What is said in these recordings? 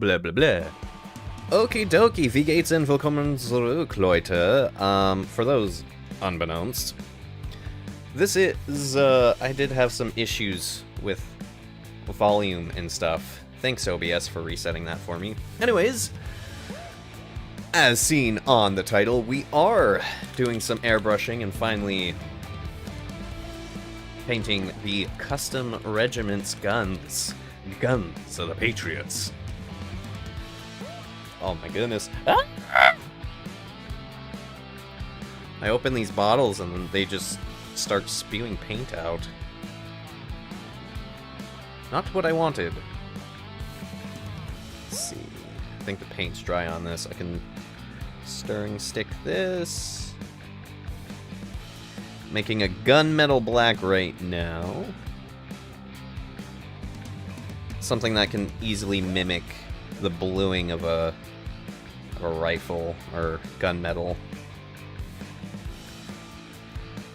blah blah blah. Okie dokie, wie geht's and willkommen zurück, Leute. For those unbeknownst, this is, I did have some issues with volume and stuff. Thanks, OBS, for resetting that for me. Anyways, as seen on the title, we are doing some airbrushing and finally painting the custom regiment's guns. Guns of the Patriots. Oh my goodness. Ah! I open these bottles and they just start spewing paint out. Not what I wanted. Let's see. I think the paint's dry on this. I can stirring stick this. Making a gunmetal black right now. Something that can easily mimic the bluing of a rifle or gunmetal.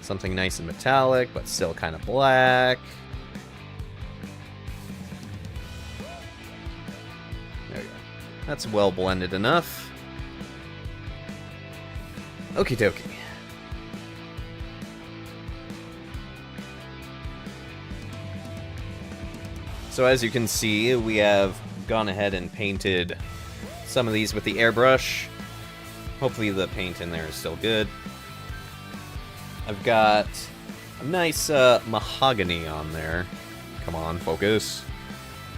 Something nice and metallic, but still kind of black. There we go. That's well blended enough. Okie dokie. So as you can see, we have gone ahead and painted some of these with the airbrush. Hopefully the paint in there is still good. I've got a nice mahogany on there. Come on, focus.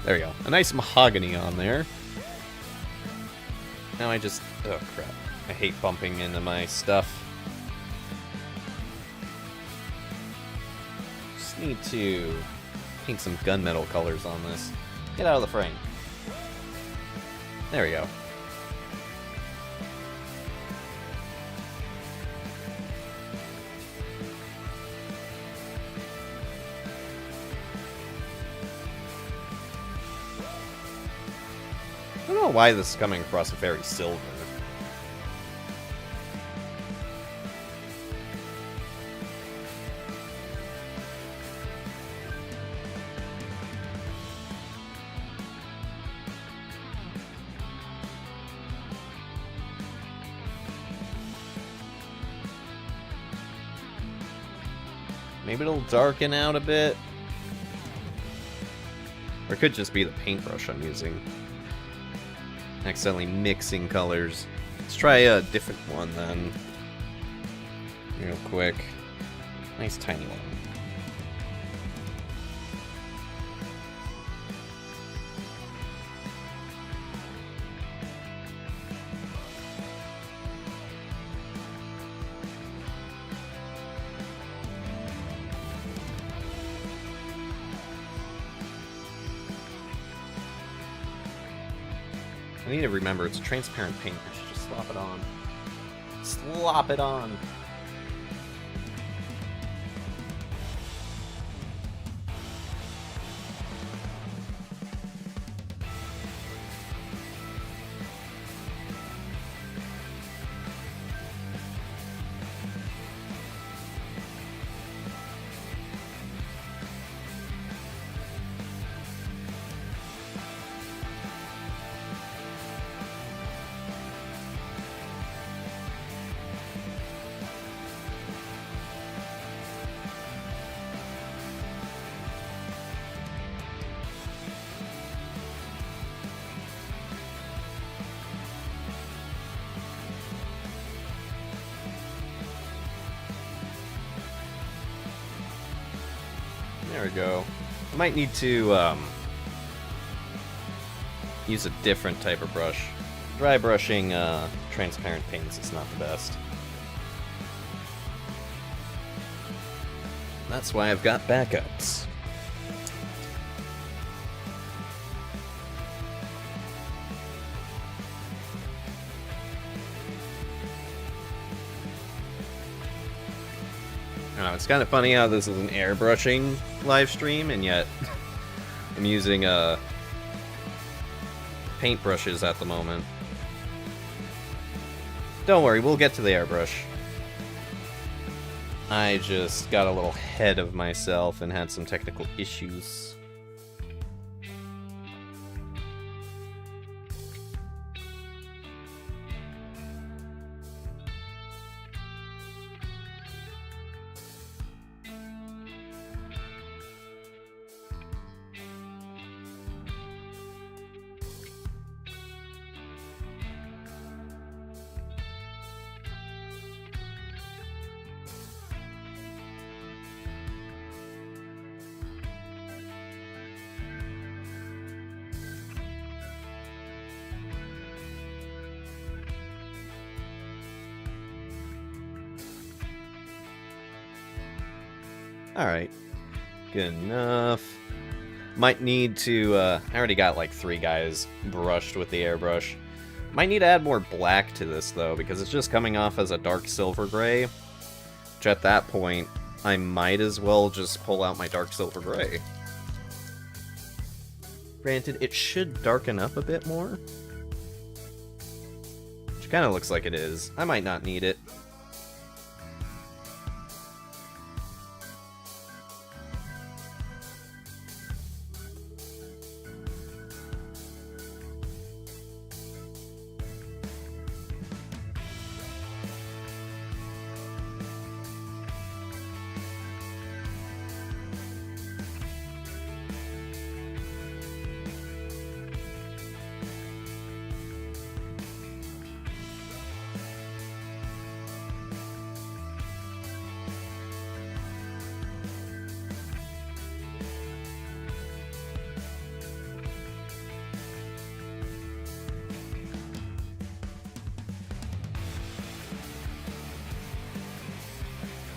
There we go. A nice mahogany on there. Now I just... oh crap. I hate bumping into my stuff. Just need to paint some gunmetal colors on this. Get out of the frame. There we go. I don't know why this is coming across very silver. Maybe it'll darken out a bit. Or it could just be the paintbrush I'm using. Accidentally mixing colors. Let's try a different one then. Real quick. Nice tiny one. I need to remember it's transparent paint. I should just slop it on. Slop it on! There we go. I might need to use a different type of brush. Dry brushing transparent paints is not the best. That's why I've got backups. It's kind of funny how this is an airbrushing live stream, and yet I'm using paintbrushes at the moment. Don't worry, we'll get to the airbrush. I just got a little ahead of myself and had some technical issues. Alright. Good enough. Might need to, I already got like 3 guys brushed with the airbrush. Might need to add more black to this, though, because it's just coming off as a dark silver gray. Which at that point, I might as well just pull out my dark silver gray. Granted, it should darken up a bit more. Which kind of looks like it is. I might not need it.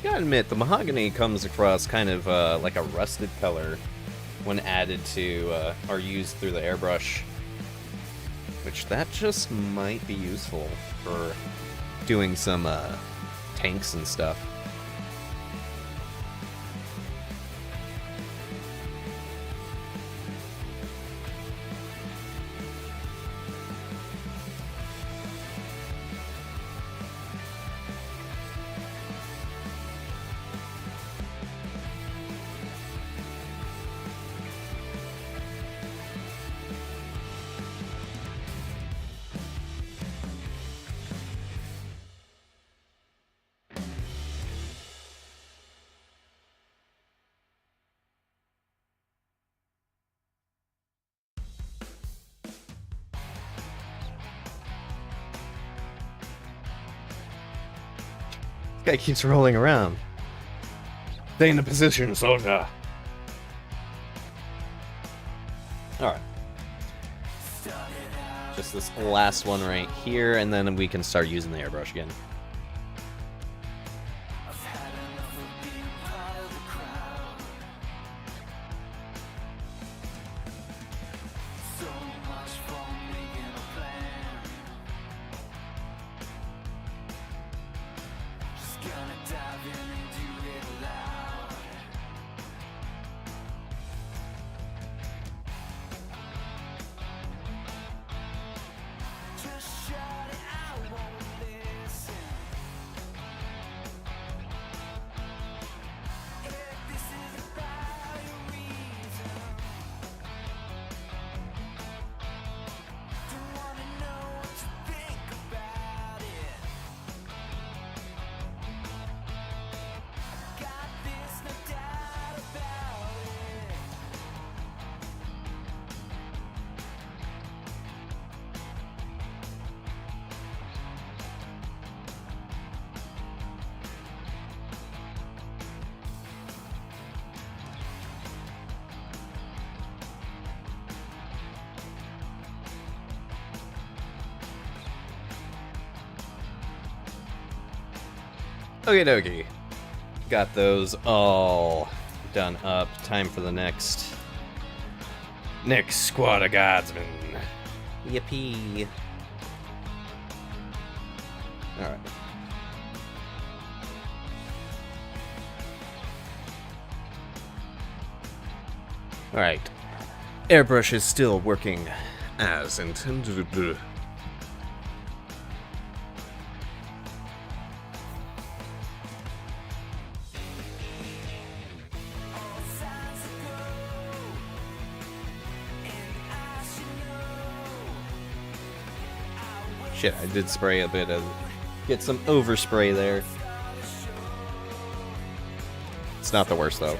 Gotta admit, the mahogany comes across kind of like a rusted color when added to, or used through the airbrush. Which, that just might be useful for doing some tanks and stuff. Guy keeps rolling around. Stay in the position, soldier. Alright. Just this last one right here, and then we can start using the airbrush again. Okie dokie. Got those all done up. Time for the next squad of guardsmen. Yippee. Alright. Alright. Airbrush is still working as intended. Shit, I did spray a bit of... get some overspray there. It's not the worst, though.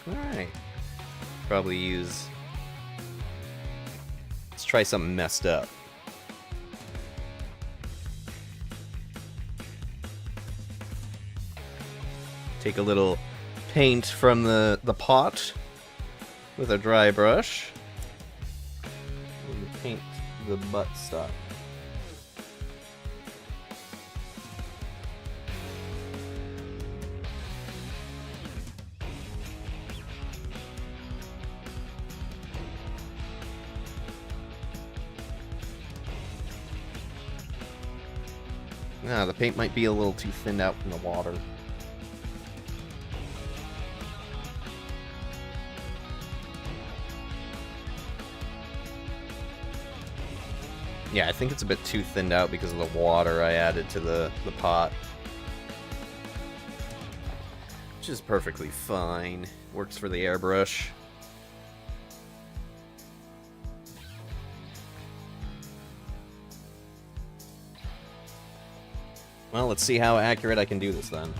Alright. Probably use... Let's try something messed up. Take a little paint from the pot with a dry brush. And paint the butt stop. The paint might be a little too thinned out from the water. Yeah, I think it's a bit too thinned out because of the water I added to the pot. Which is perfectly fine. Works for the airbrush. Well, let's see how accurate I can do this then.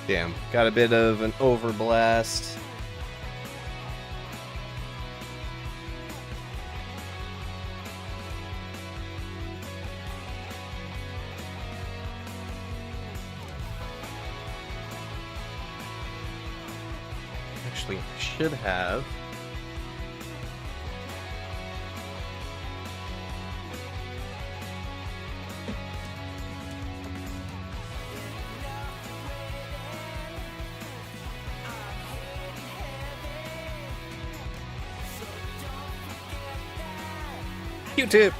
Damn, got a bit of an overblast. Actually, I should have. Q-tip.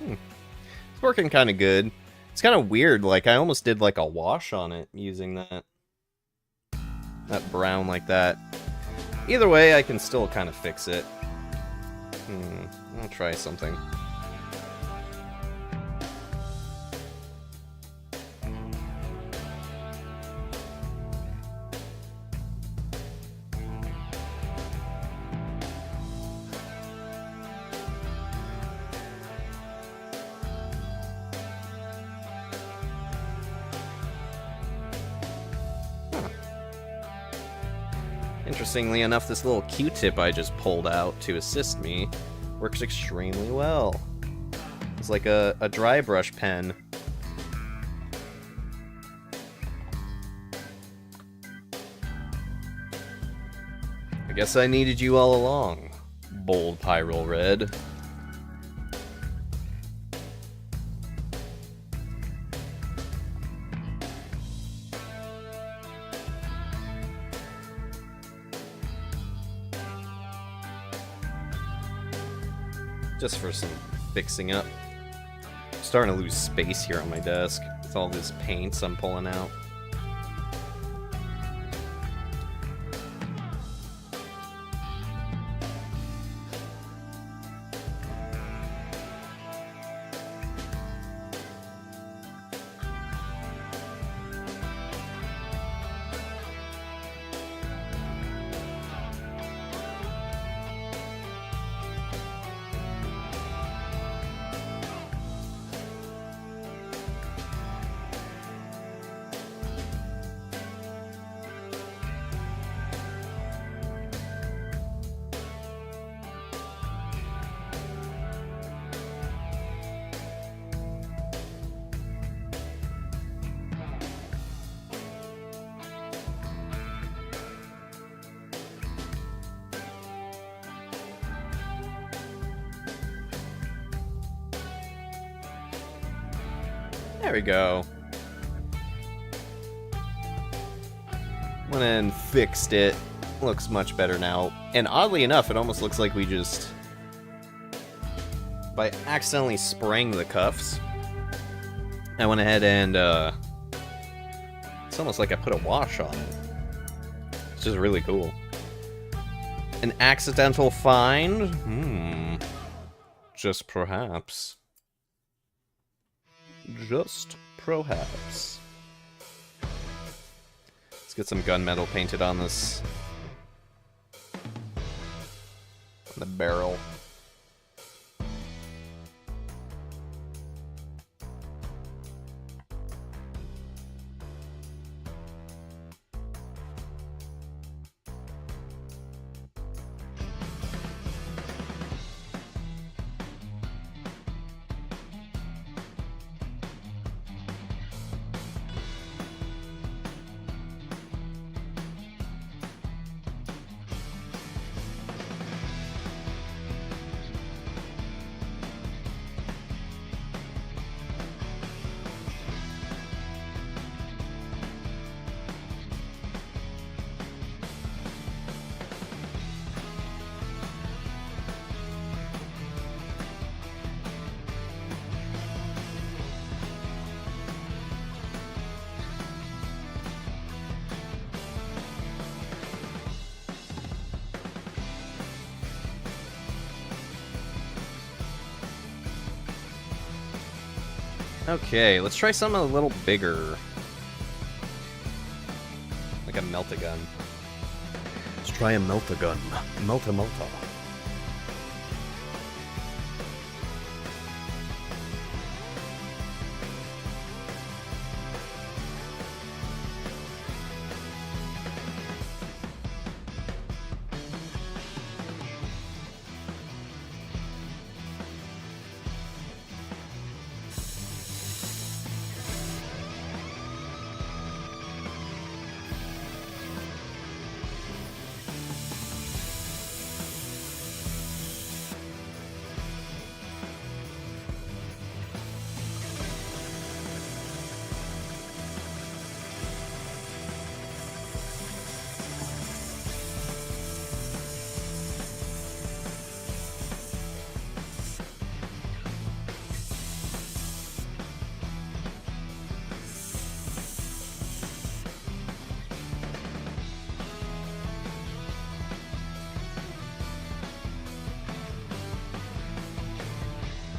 It's working kind of good. It's kind of weird, like, I almost did, like, a wash on it using that brown like that. Either way, I can still kind of fix it. I'll try something. Interestingly enough, this little Q-tip I just pulled out to assist me works extremely well. It's like a dry brush pen. I guess I needed you all along, bold Pyral Red. Just for some fixing up. I'm starting to lose space here on my desk with all this paints I'm pulling out. There we go. Went and fixed it. Looks much better now. And oddly enough, it almost looks like we just... by accidentally spraying the cuffs, I went ahead and, it's almost like I put a wash on it. It's just really cool. An accidental find? Just perhaps. Just perhaps. Let's get some gunmetal painted on this. On the barrel. Okay, let's try something a little bigger. Like a melt-a-gun. Let's try a melt-a-gun. Melta-melta.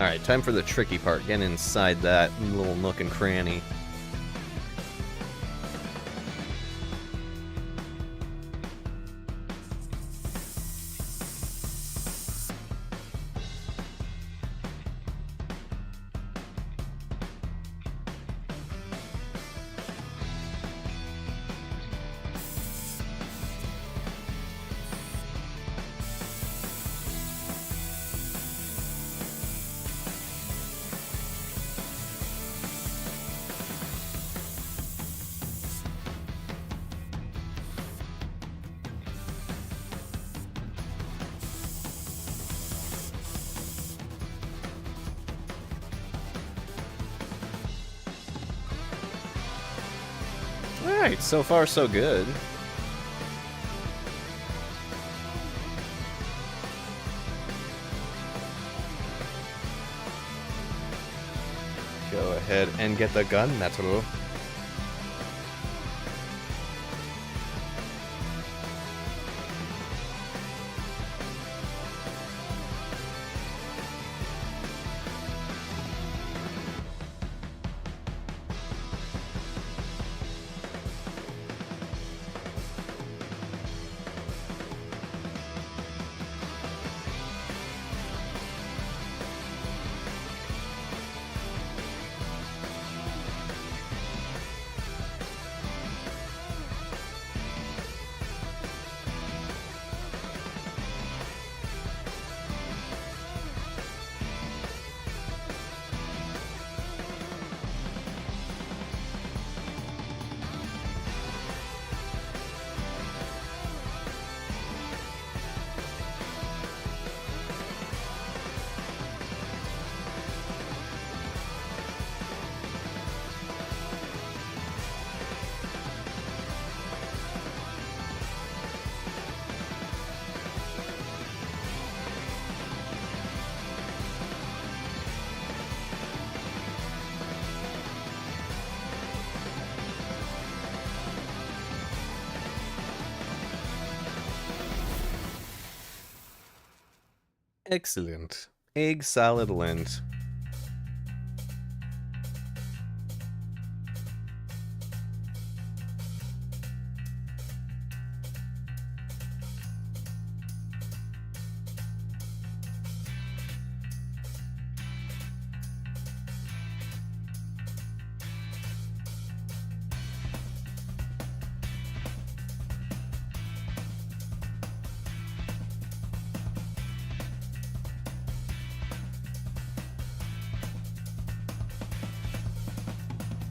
Alright, time for the tricky part. Get inside that little nook and cranny. Alright, so far so good. Go ahead and get the gunmetal. Excellent. Egg salad lint.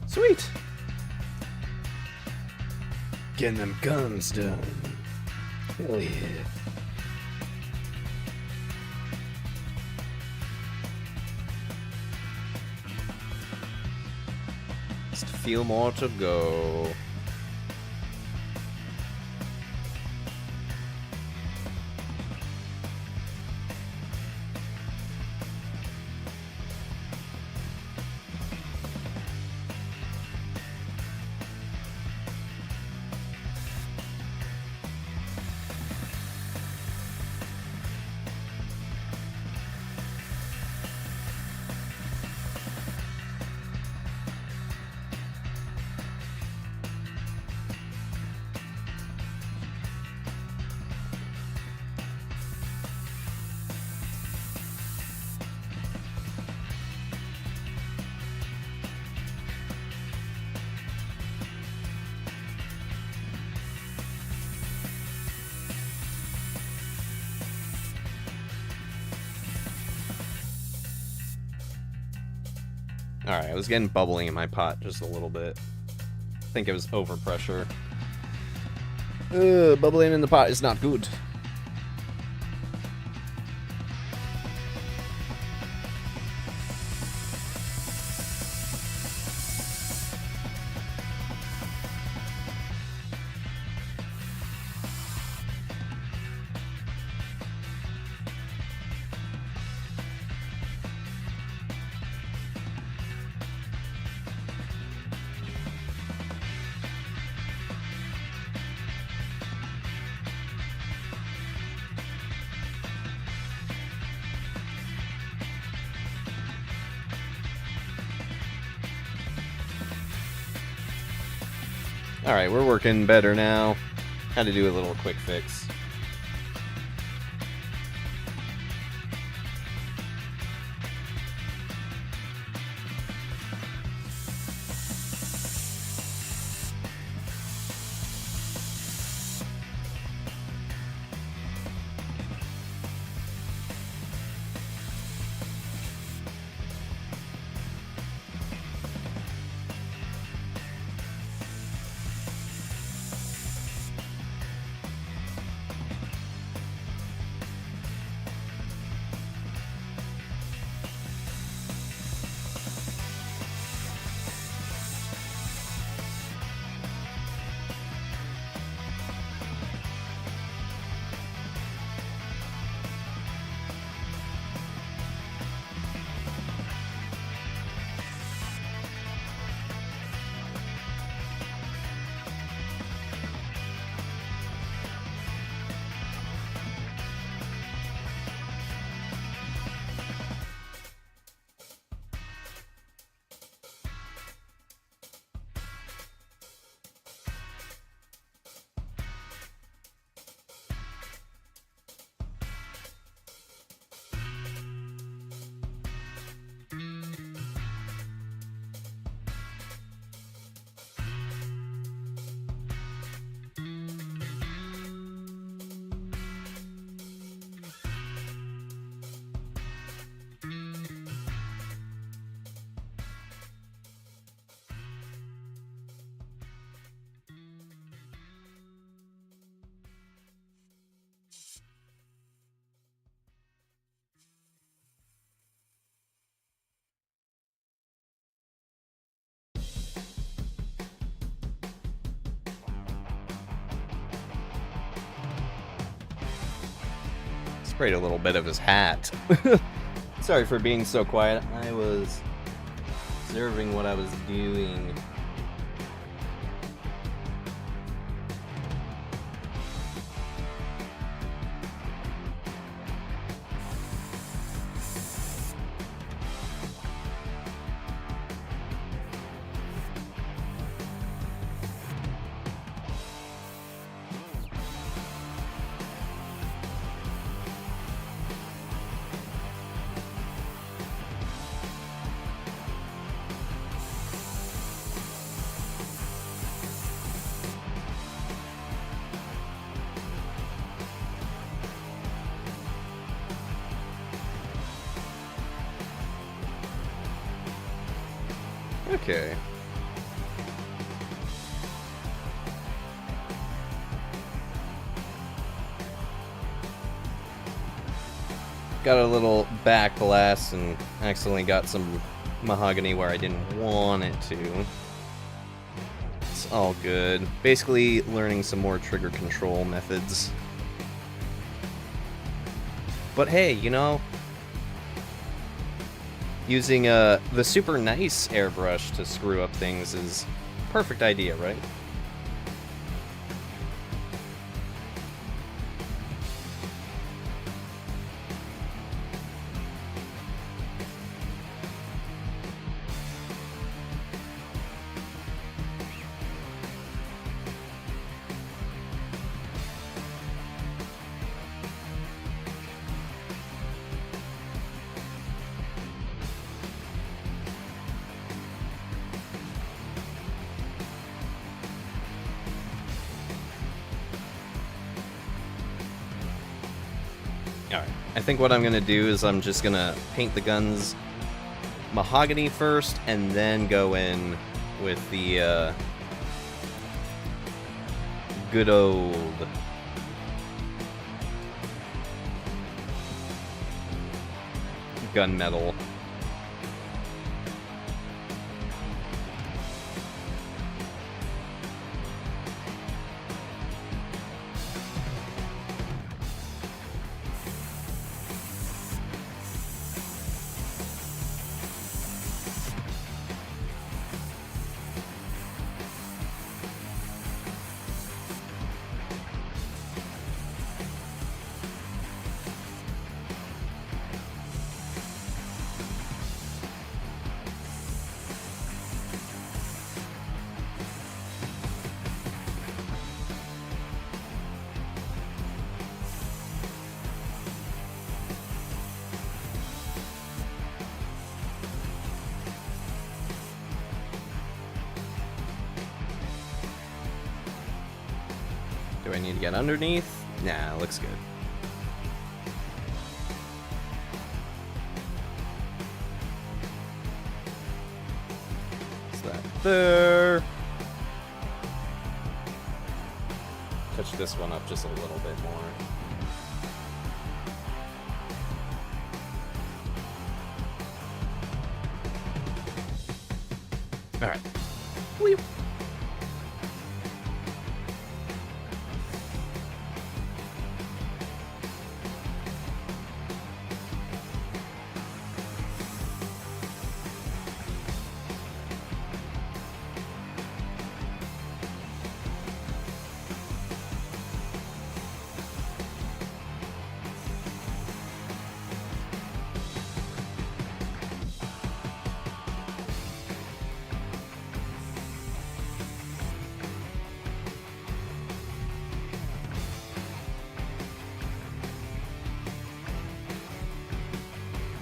Sweet. Getting them guns done. Hell yeah. Just a few more to go. Alright, I was getting bubbling in my pot just a little bit. I think it was overpressure. Bubbling in the pot is not good. Alright, we're working better now. Had to do a little quick fix. Sprayed a little bit of his hat. Sorry for being so quiet. I was observing what I was doing. Okay. Got a little backblast and accidentally got some mahogany where I didn't want it to. It's all good. Basically learning some more trigger control methods. But hey, you know, using the super nice airbrush to screw up things is a perfect idea, right? Alright, I think what I'm gonna do is I'm just gonna paint the guns mahogany first, and then go in with the good old gunmetal. Do I need to get underneath? Nah, looks good. What's that there? Touch this one up just a little bit more. Alright. Weep.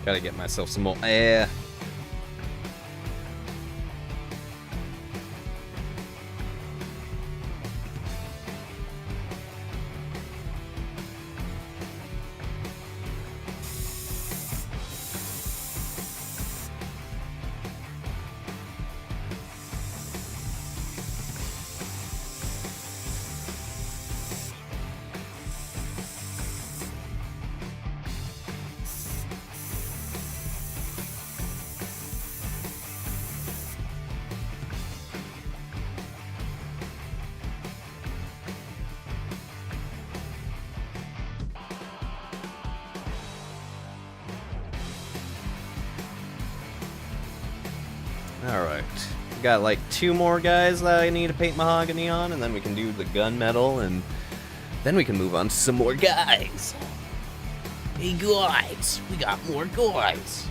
Gotta get myself some more air. Alright. We got like 2 more guys that I need to paint mahogany on, and then we can do the gunmetal, and then we can move on to some more guys. Hey guys, we got more guys.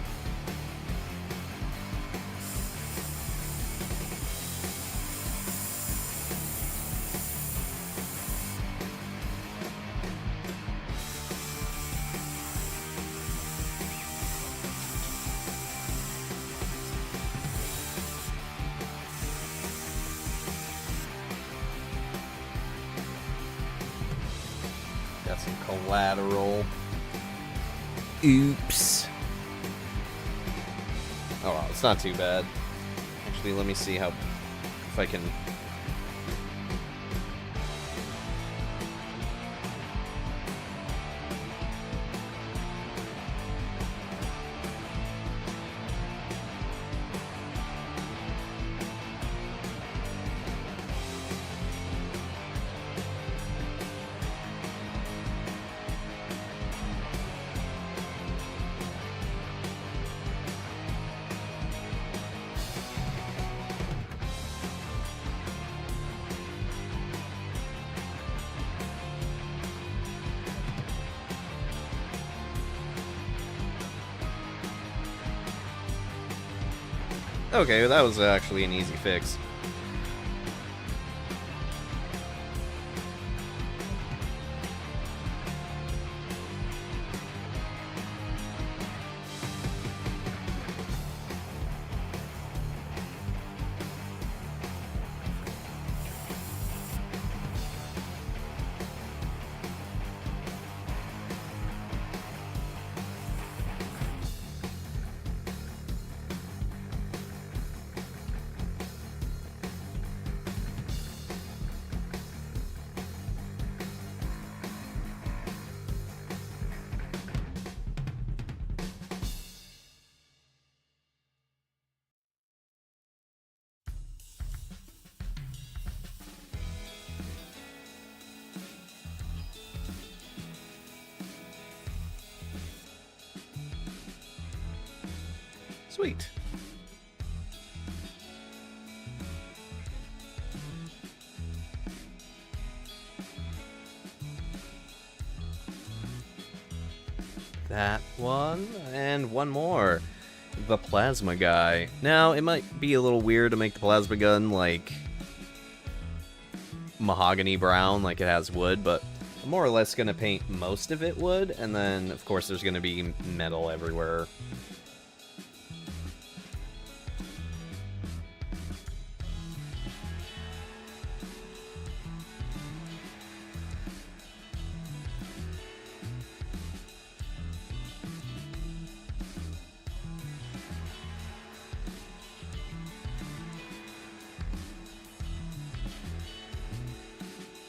Got some collateral. Oops. Oh well, it's not too bad. Actually, Actually, let me see how... if I can... Okay, that was actually an easy fix. Sweet. That one, and one more. The plasma guy. Now, it might be a little weird to make the plasma gun, like, mahogany brown, like it has wood, but I'm more or less going to paint most of it wood, and then, of course, there's going to be metal everywhere.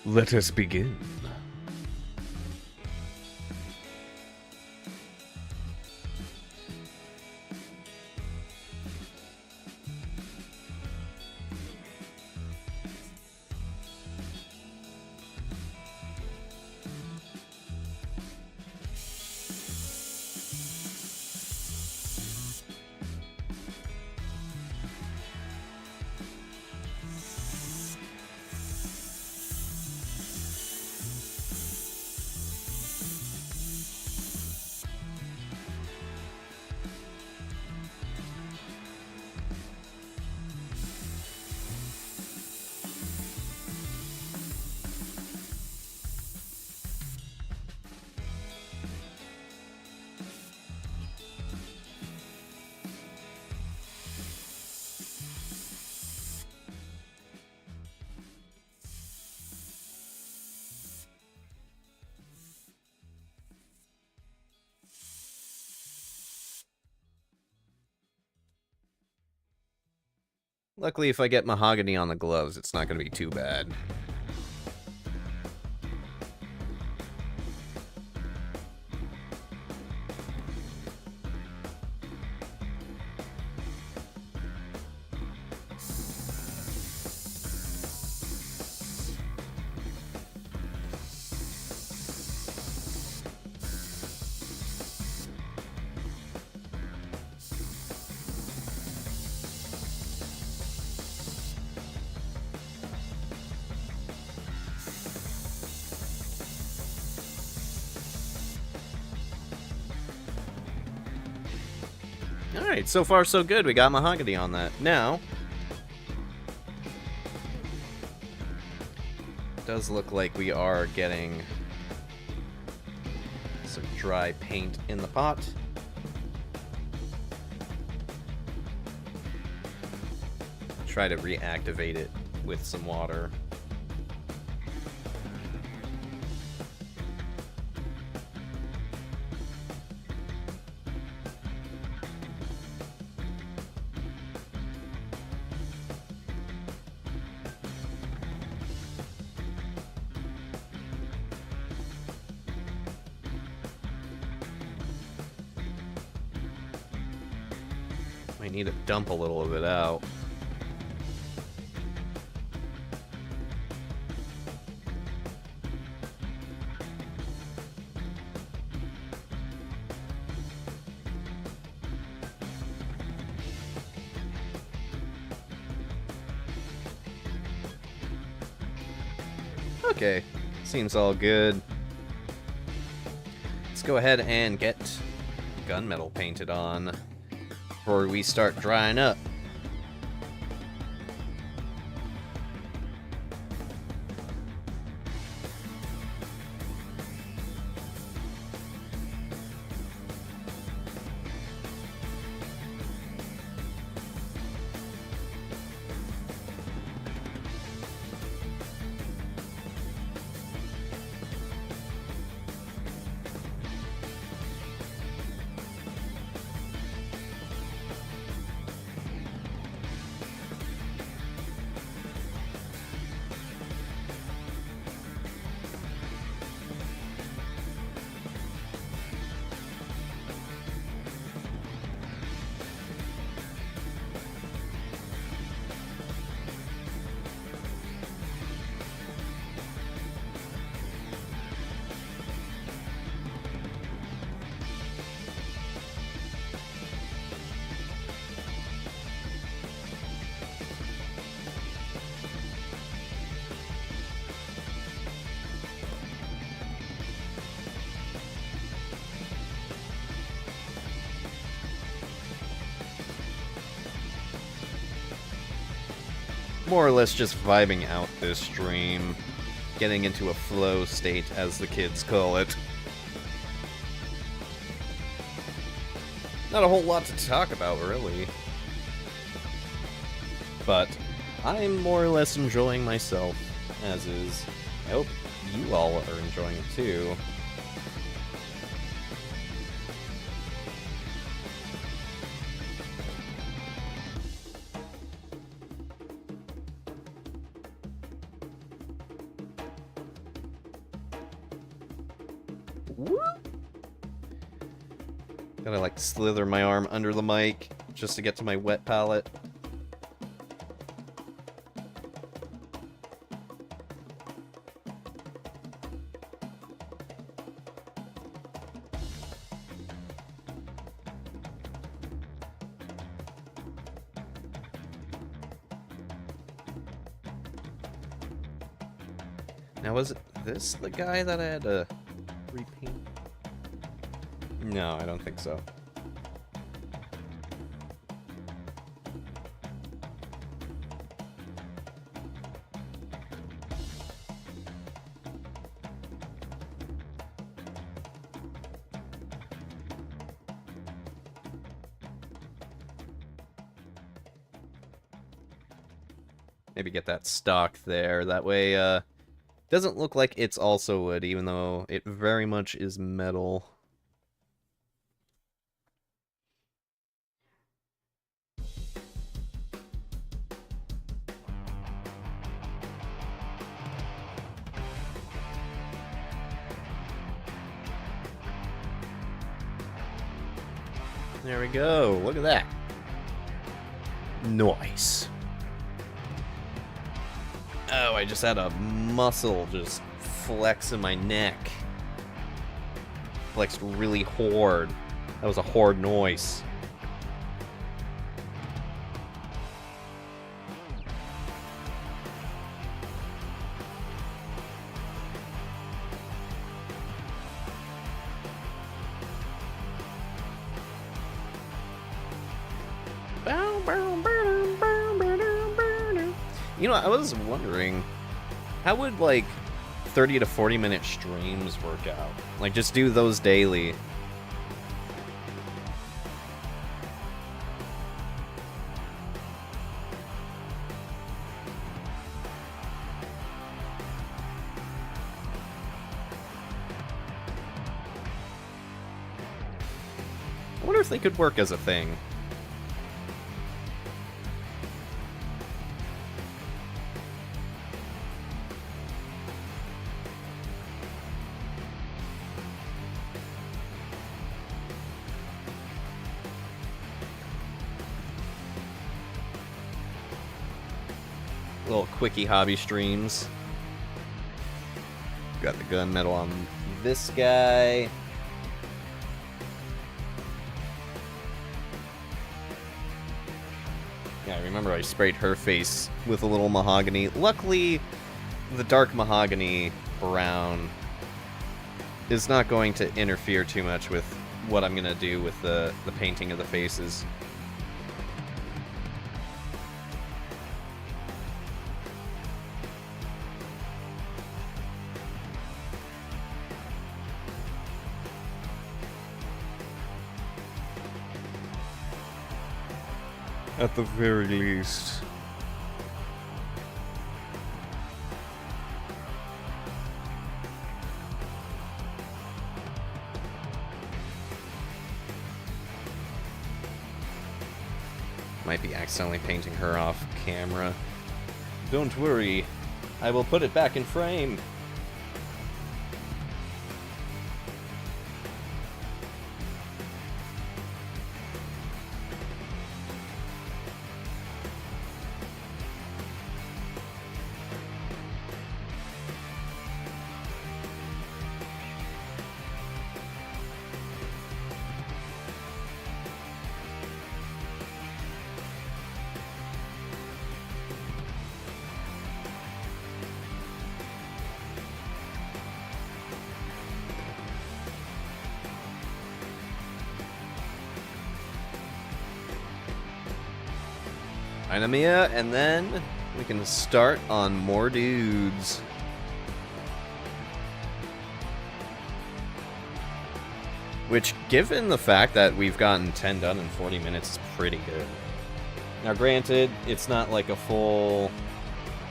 Let us begin. Luckily, if I get mahogany on the gloves, it's not going to be too bad. Alright, so far so good. We got mahogany on that. Now, it does look like we are getting some dry paint in the pot. Try to reactivate it with some water. I need to dump a little of it out. Okay, seems all good. Let's go ahead and get gunmetal painted on before we start drying up. More or less just vibing out this stream, getting into a flow state, as the kids call it. Not a whole lot to talk about, really. But I'm more or less enjoying myself, as is. I hope you all are enjoying it too. Gotta like slither my arm under the mic just to get to my wet palette. Now, was this the guy that I had to repaint? No, I don't think so. Maybe get that stock there. That way, doesn't look like it's also wood, even though it very much is metal. There we go. Look at that. Nice. Oh, I just had a muscle just flex in my neck. Flexed really hard. That was a hard noise. You know, I was wondering, how would, like, 30 to 40 minute streams work out? Like, just do those daily. I wonder if they could work as a thing. little quickie hobby streams. Got the gunmetal on this guy. Yeah, I remember I sprayed her face with a little mahogany. Luckily, the dark mahogany brown is not going to interfere too much with what I'm going to do with the painting of the faces. At the very least. Might be accidentally painting her off camera. Don't worry, I will put it back in frame. Dynamia, and then we can start on more dudes. Which, given the fact that we've gotten 10 done in 40 minutes, is pretty good. Now granted, it's not like a full,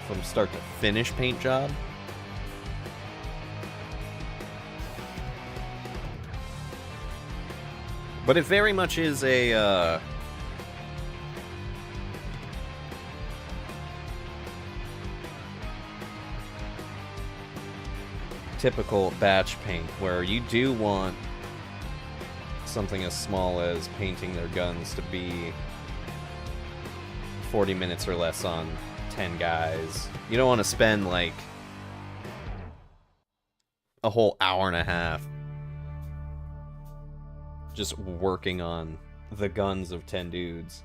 from start to finish paint job. But it very much is a, typical batch paint, where you do want something as small as painting their guns to be 40 minutes or less on 10 guys. You don't want to spend like a whole hour and a half just working on the guns of 10 dudes.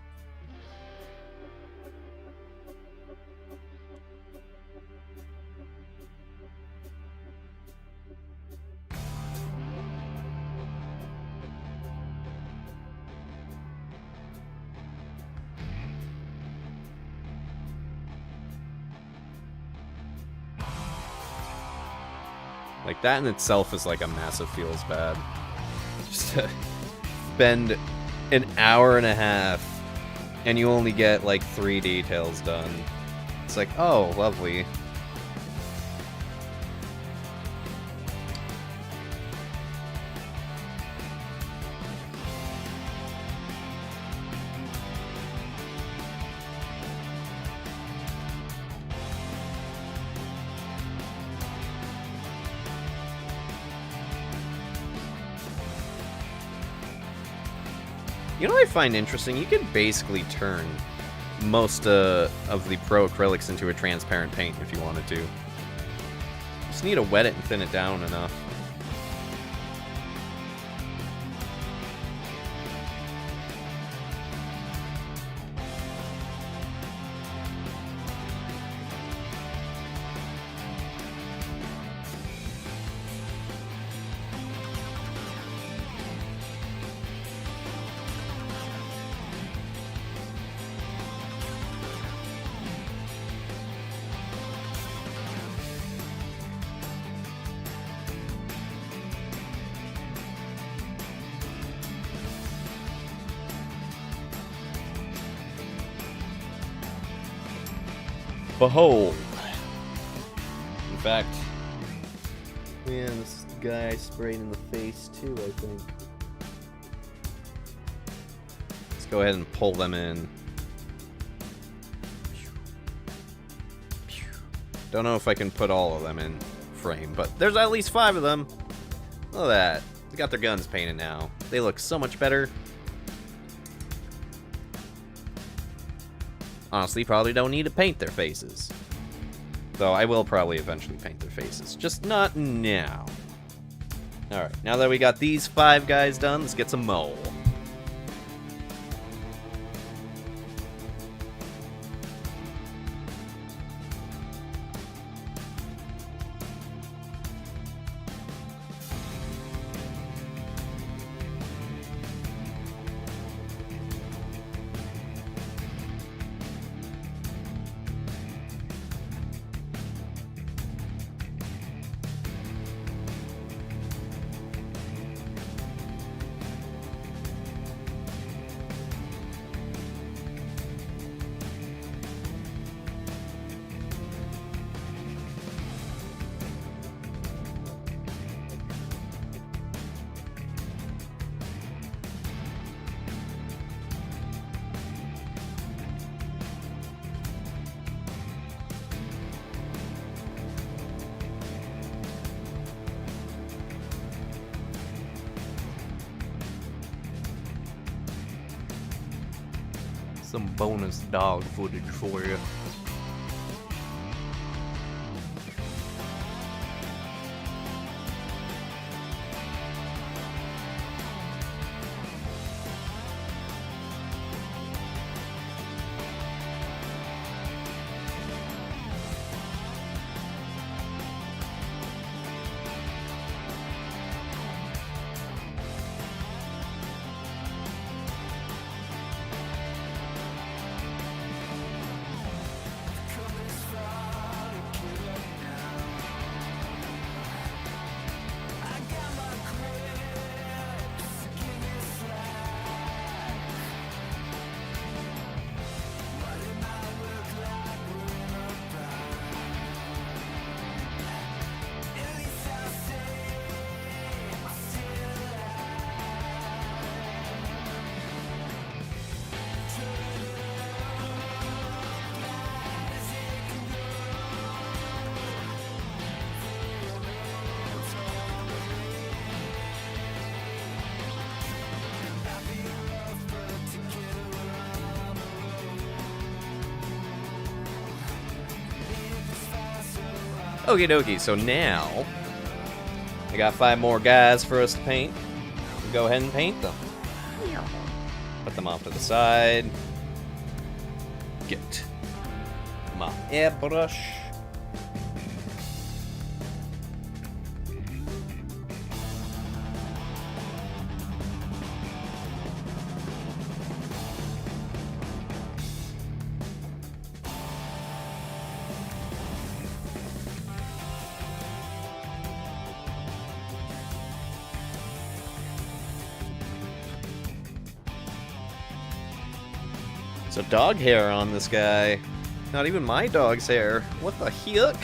Like, that in itself is like a massive feels bad. Just to spend an hour and a half and you only get like 3 details done. It's like, oh, lovely. You know what I find interesting? You can basically turn most of the pro acrylics into a transparent paint if you wanted to. You just need to wet it and thin it down enough. Behold. In fact, man, this guy sprayed in the face too, I think. Let's go ahead and pull them in. Don't know if I can put all of them in frame, but there's at least 5 of them. Look at that. They got their guns painted now. They look so much better. honestly probably don't need to paint their faces. Though I will probably eventually paint their faces, just not now. Alright, now that we got these 5 guys done, let's get some mole. Some bonus dog footage for you. Okie dokie, so now I got 5 more guys for us to paint. We'll go ahead and paint them. Put them off to the side. Get my airbrush. So dog hair on this guy. Not even my dog's hair. What the heck?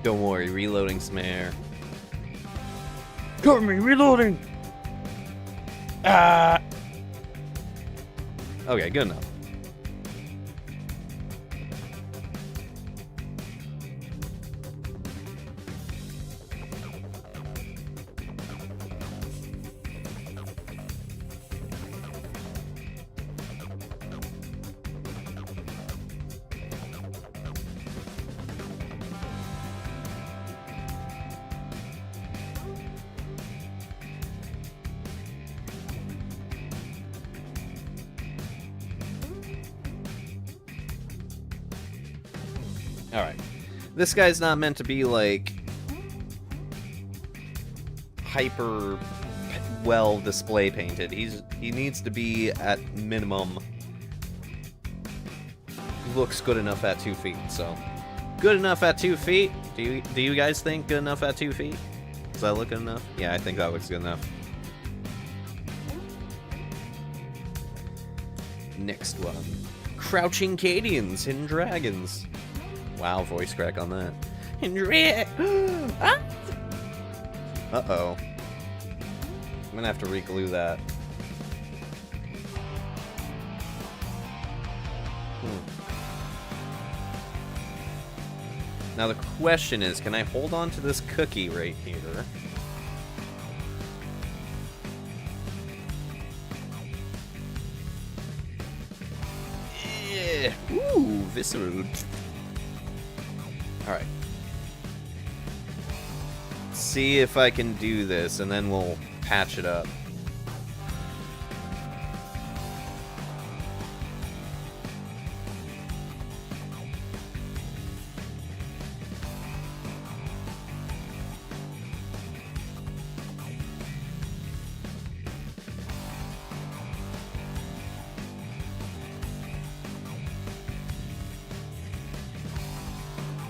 Don't worry, reloading some air. Cover me, reloading! Ah! Okay, good enough. Alright. This guy's not meant to be, like, hyper well display painted. He needs to be at minimum looks good enough at 2 feet. So good enough at 2 feet. Do you guys think good enough at 2 feet? Does that look good enough? Yeah, I think that looks good enough. Next one. Crouching Cadians, Hidden Dragons. Wow, voice crack on that. Uh-oh. I'm gonna have to re-glue that. Now the question is, can I hold on to this cookie right here? Yeah. Ooh, visceral. Alright. See if I can do this, and then we'll patch it up.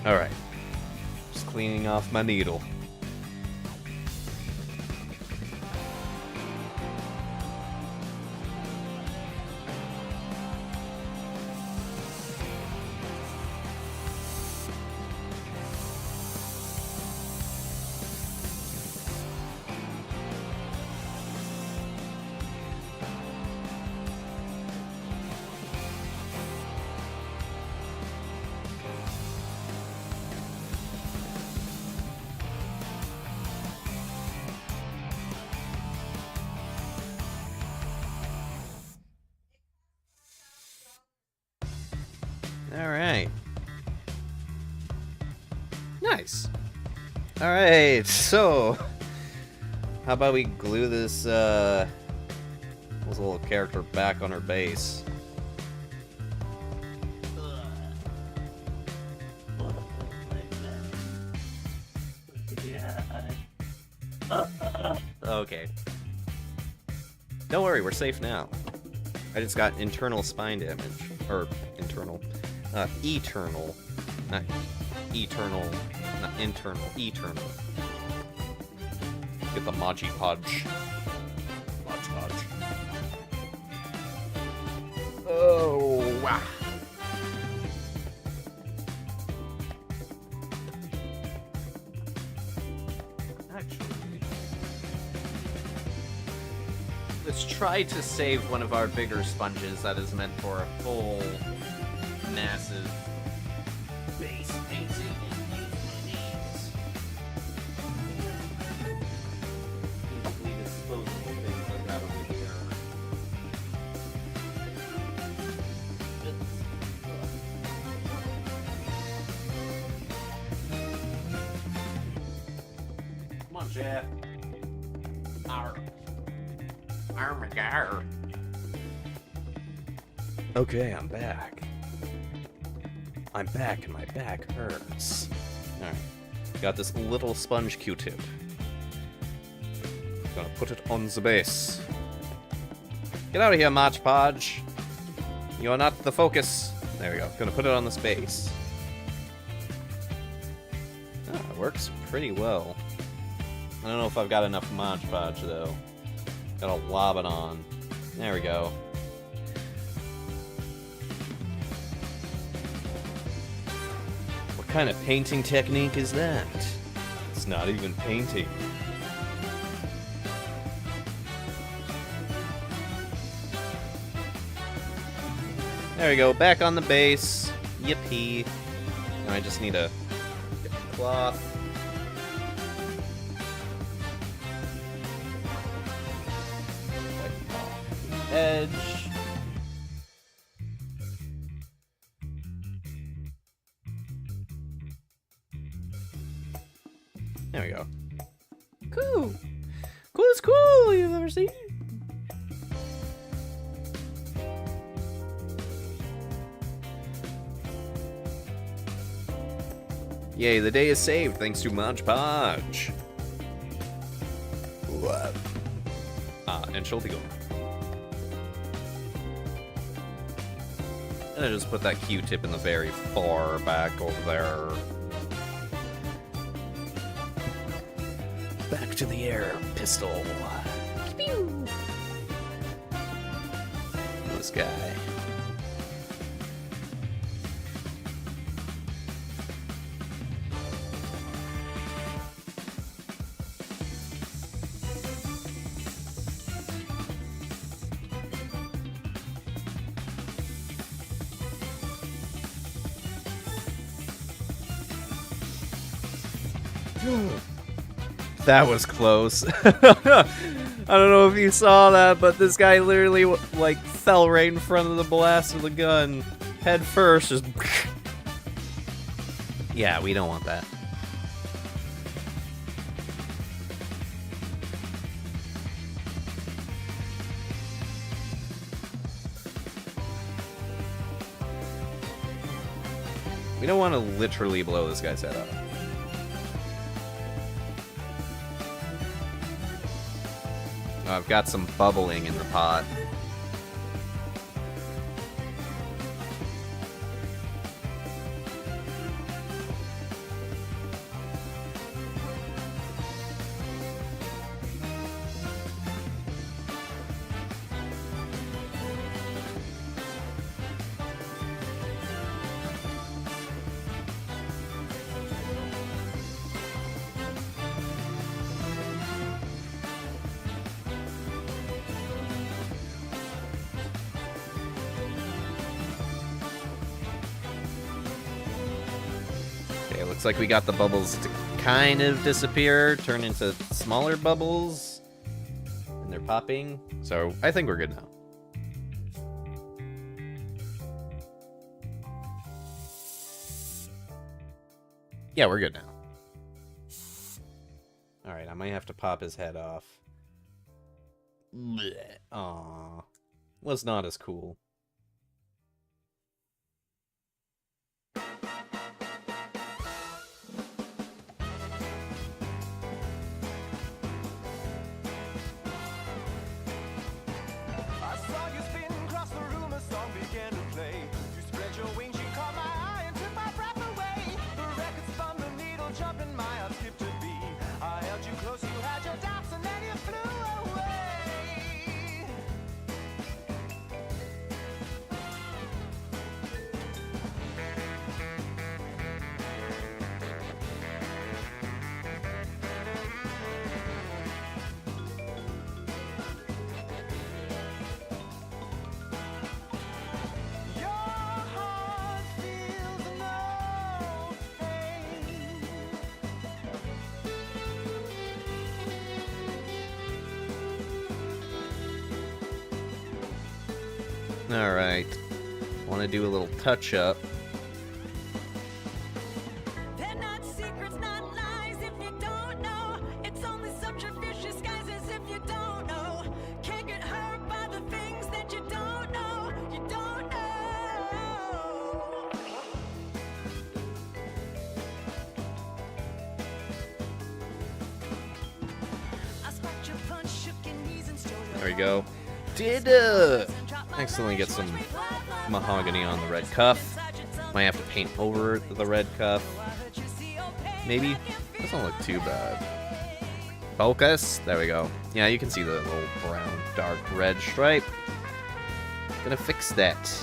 Alright. Just cleaning off my needle. Alright. Nice. Alright, so how about we glue this little character back on her base? Okay. Don't worry, we're safe now. I just got internal spine damage. Or internal. Eternal. Not eternal. Not internal. Eternal. Get the Maji Podge. Podge Podge. Oh, wow. Actually, let's try to save one of our bigger sponges that is meant for a full massive base painting and use my names. Easily disposable things like that over here. Come on, Jeff. Armagar. Okay, I'm back. I'm back and my back hurts. Alright. Got this little sponge Q-tip. Gonna put it on the base. Get out of here, March Podge. You're not the focus. There we go. Gonna put it on this base. Oh, it works pretty well. I don't know if I've got enough Mod Podge, though. Gotta lob it on. There we go. What kind of painting technique is that? It's not even painting. There we go, back on the base. Yippee. Now I just need to get the cloth. Edge. There we go. Cool. Coolest cool you've ever seen. Yay, the day is saved thanks to Mod Podge. What? Entschuldigung. And I just put that Q-tip in the very far back over there. Back to the air pistol. Pew! This guy. That was close. I don't know if you saw that, but this guy literally like fell right in front of the blast of the gun, head first. Just yeah, we don't want that. We don't want to literally blow this guy's head up. I've got some bubbling in the pot. Looks like we got the bubbles to kind of disappear, turn into smaller bubbles, and they're popping. So I think we're good now. Yeah, we're good now. Alright, I might have to pop his head off. Blech. Aww. Was not as cool. Alright. Want to do a little touch-up. There we go. Did accidentally get some mahogany on the red cuff. Might have to paint over the red cuff. Maybe? Doesn't look too bad. Focus. There we go. Yeah, you can see the little brown, dark red stripe. Gonna fix that.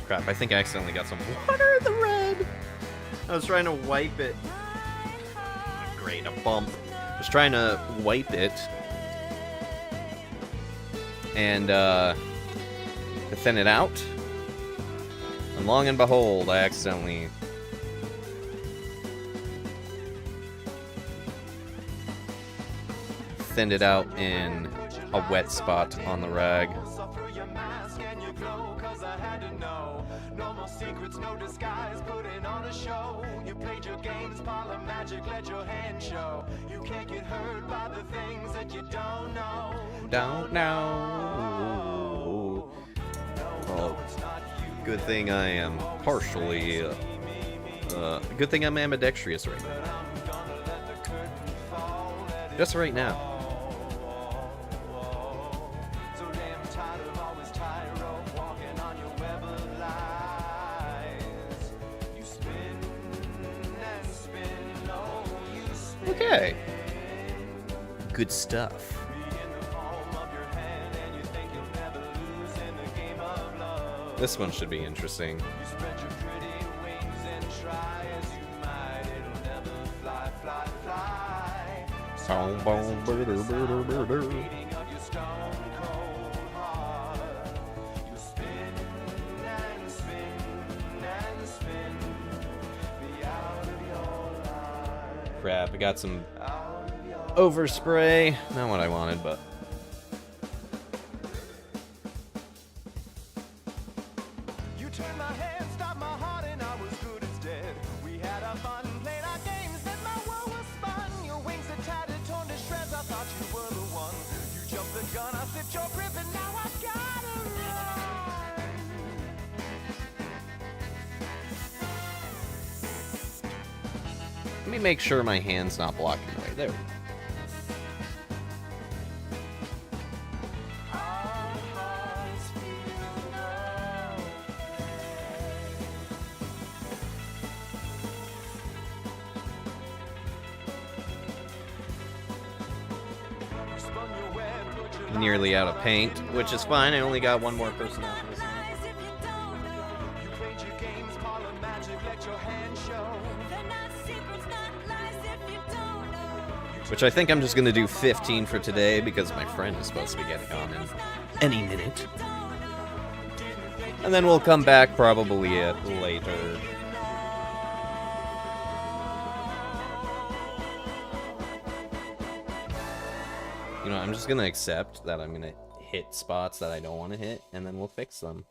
Crap, I think I accidentally got some water in the red. I was trying to wipe it. Great, a bump. I was trying to wipe it. And, to thin it out. And long and behold, I accidentally... thinned it out in a wet spot on the rag. secrets, no disguise, putting on a show. You played your games, pile of magic, let your hand show. You can't get hurt by the things that you don't know. Don't know. Well, good thing I am partially. Good thing I'm ambidextrous right now. Just right now. Okay. Good stuff. This one should be interesting. Crap, I got some overspray. Not what I wanted, but... You turned my hand, stopped my heart, and I was good as dead. We had our fun, played our games, then my world was spun. Your wings are tattered, torn to shreds, I thought you were the one. You jumped the gun, I slipped your grip, and now I gotta run. Let me make sure my hand's not blocking the way. There we go. Nearly out of paint, which is fine. I only got one more person after this. Which I think I'm just gonna do 15 for today because my friend is supposed to be getting on in any minute. And then we'll come back probably later. You know, I'm just gonna accept that I'm gonna hit spots that I don't want to hit, and then we'll fix them.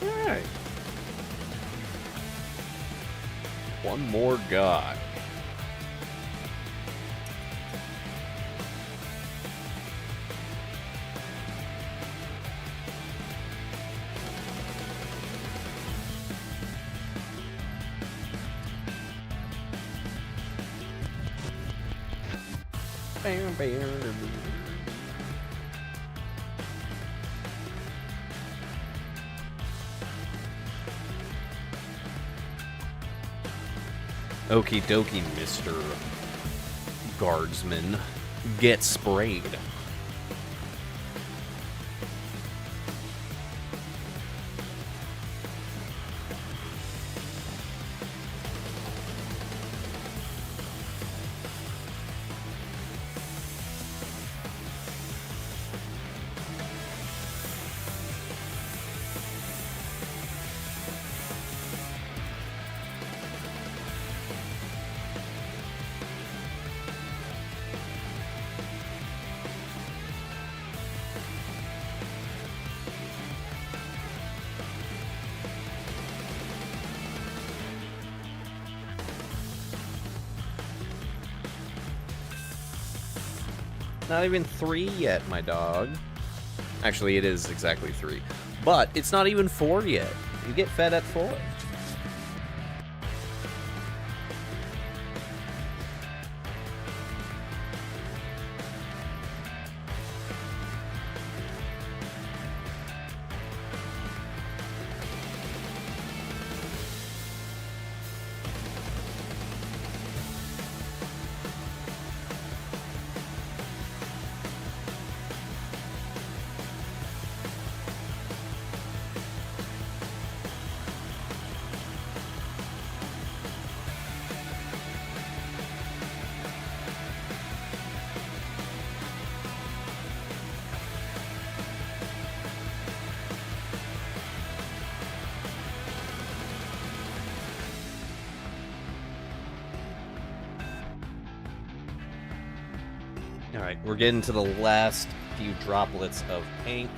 Alright. One more guy. Okie dokie, Mr. Guardsman. Get sprayed. Not even 3 yet, my dog. Actually, it is exactly 3. But it's not even 4 yet. You get fed at 4. Alright, we're getting to the last few droplets of paint.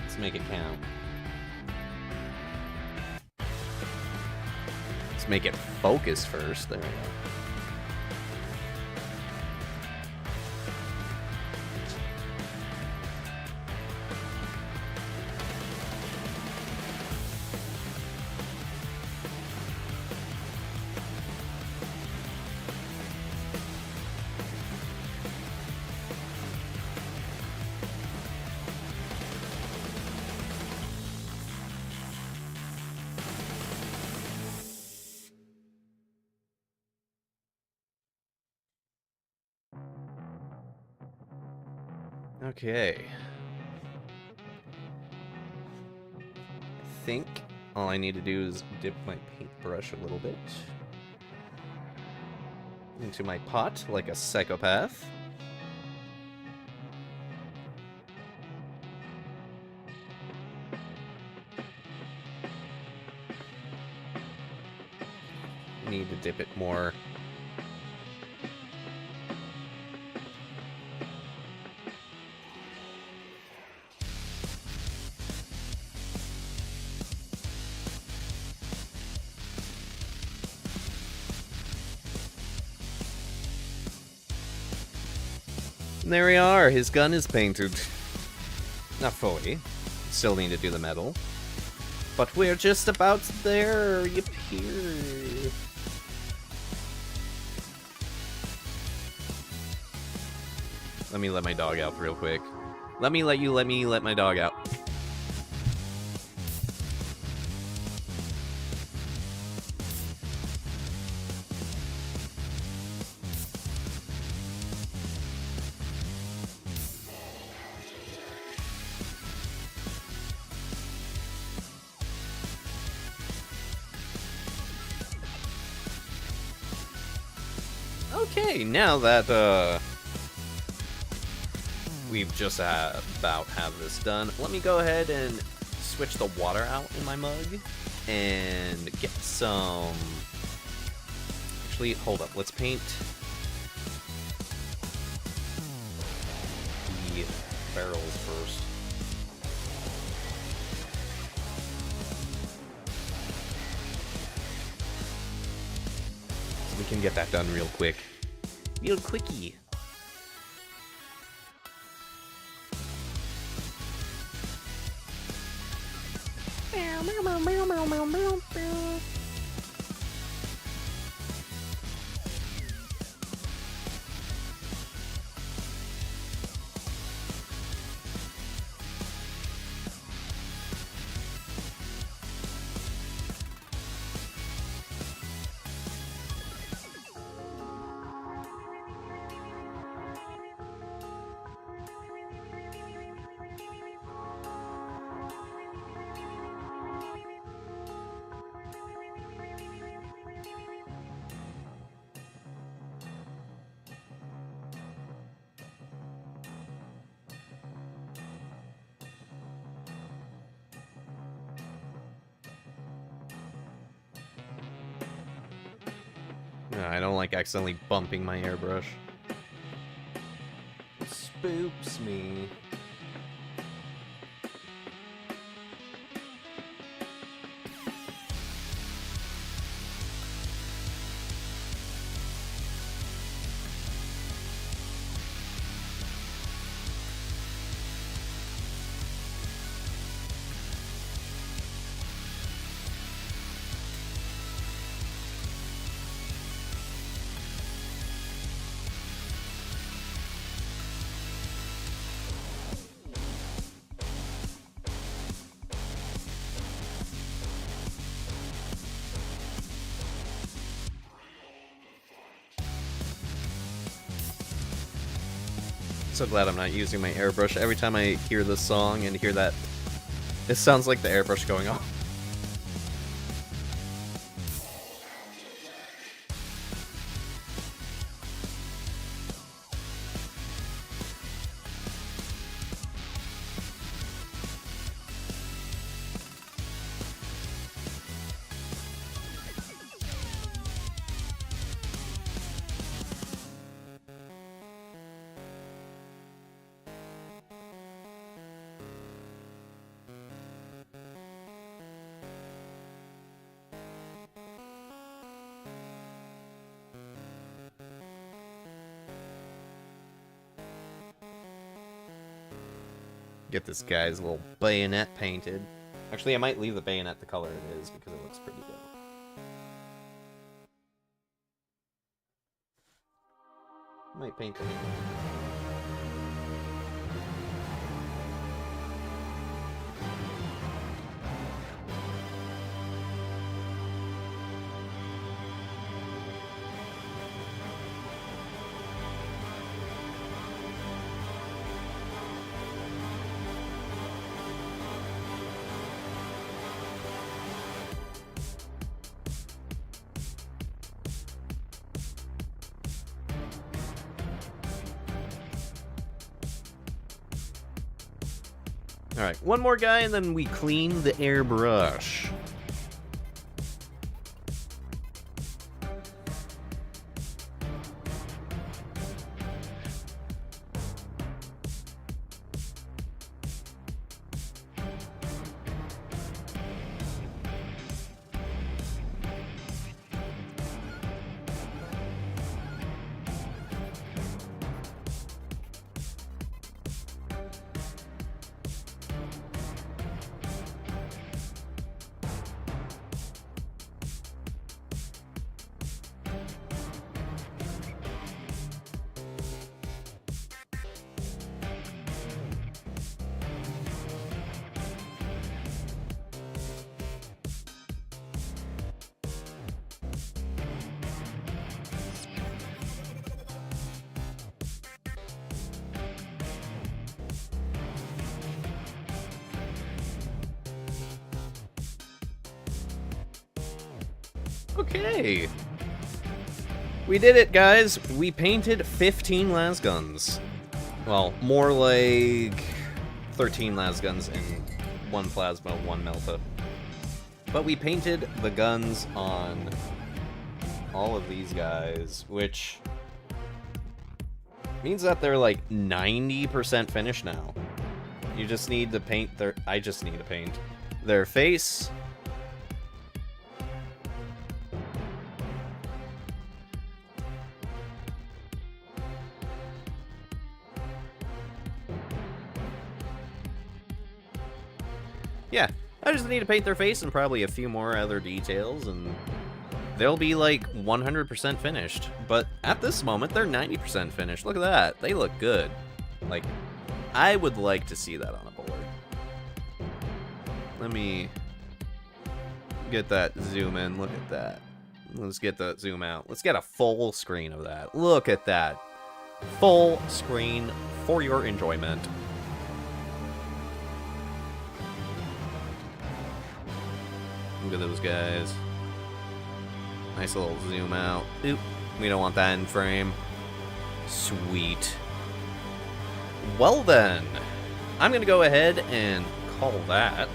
Let's make it count. Let's make it focus first. There we go. Okay. I think all I need to do is dip my paintbrush a little bit into my pot like a psychopath. Need to dip it more. And there we are, his gun is painted. Not fully. Still need to do the metal. But we're just about there, you peer. Let me let my dog out real quick. Let me let my dog out. Okay, now that we've just about have this done, let me go ahead and switch the water out in my mug and get some... Actually, hold up, let's paint the barrels first. We can get that done real quick. Real quickie. No, I don't like accidentally bumping my airbrush. It spooks me. So glad I'm not using my airbrush. Every time I hear this song and hear that, it sounds like the airbrush going off. Get this guy's little bayonet painted. Actually, I might leave the bayonet the color it is because it looks pretty dope. Might paint the hand. Alright, one more guy and then we clean the airbrush. Okay. We did it, guys. We painted 15 lasguns. Well, more like 13 lasguns and 1 plasma, 1 melta. But we painted the guns on all of these guys, which means that they're like 90% finished now. You just need to paint their... I just need to paint their face. Yeah, I just need to paint their face and probably a few more other details, and they'll be like 100% finished. But at this moment, they're 90% finished. Look at that. They look good. Like, I would like to see that on a board. Let me get that zoom in. Look at that. Let's get the zoom out. Let's get a full screen of that. Look at that. Full screen for your enjoyment. Look at those guys. Nice little zoom out. Oop. We don't want that in frame. Sweet. Well then, I'm gonna go ahead and call that.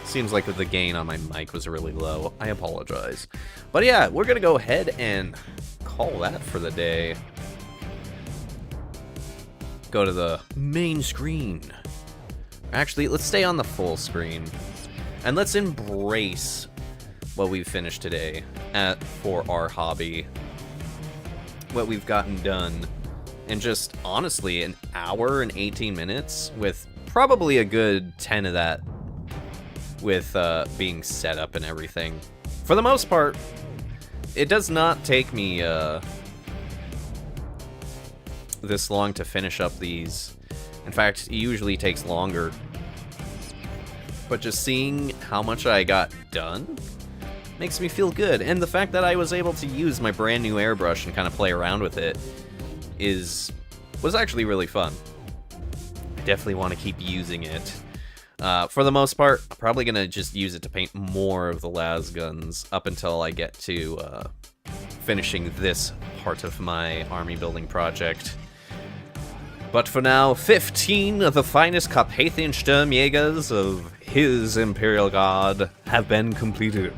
Seems like the gain on my mic was really low. I apologize. But yeah, we're gonna go ahead and call that for the day. Go to the main screen. Actually, let's stay on the full screen. And let's embrace what we've finished today for our hobby. What we've gotten done in just, honestly, an hour and 18 minutes, with probably a good 10 of that with being set up and everything. For the most part, it does not take me this long to finish up these. In fact, it usually takes longer. But just seeing how much I got done makes me feel good. And the fact that I was able to use my brand new airbrush and kind of play around with it was actually really fun. I definitely want to keep using it. For the most part, I'm probably going to just use it to paint more of the lasguns up until I get to finishing this part of my army building project. But for now, 15 of the finest Carpathian Sturmjägers of his Imperial God have been completed.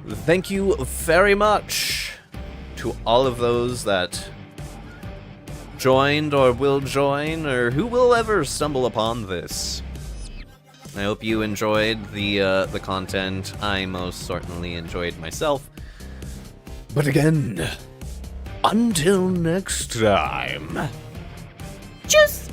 Thank you very much to all of those that joined or will join, or who will ever stumble upon this. I hope you enjoyed the content. I most certainly enjoyed myself. But again, until next time. Tschüss!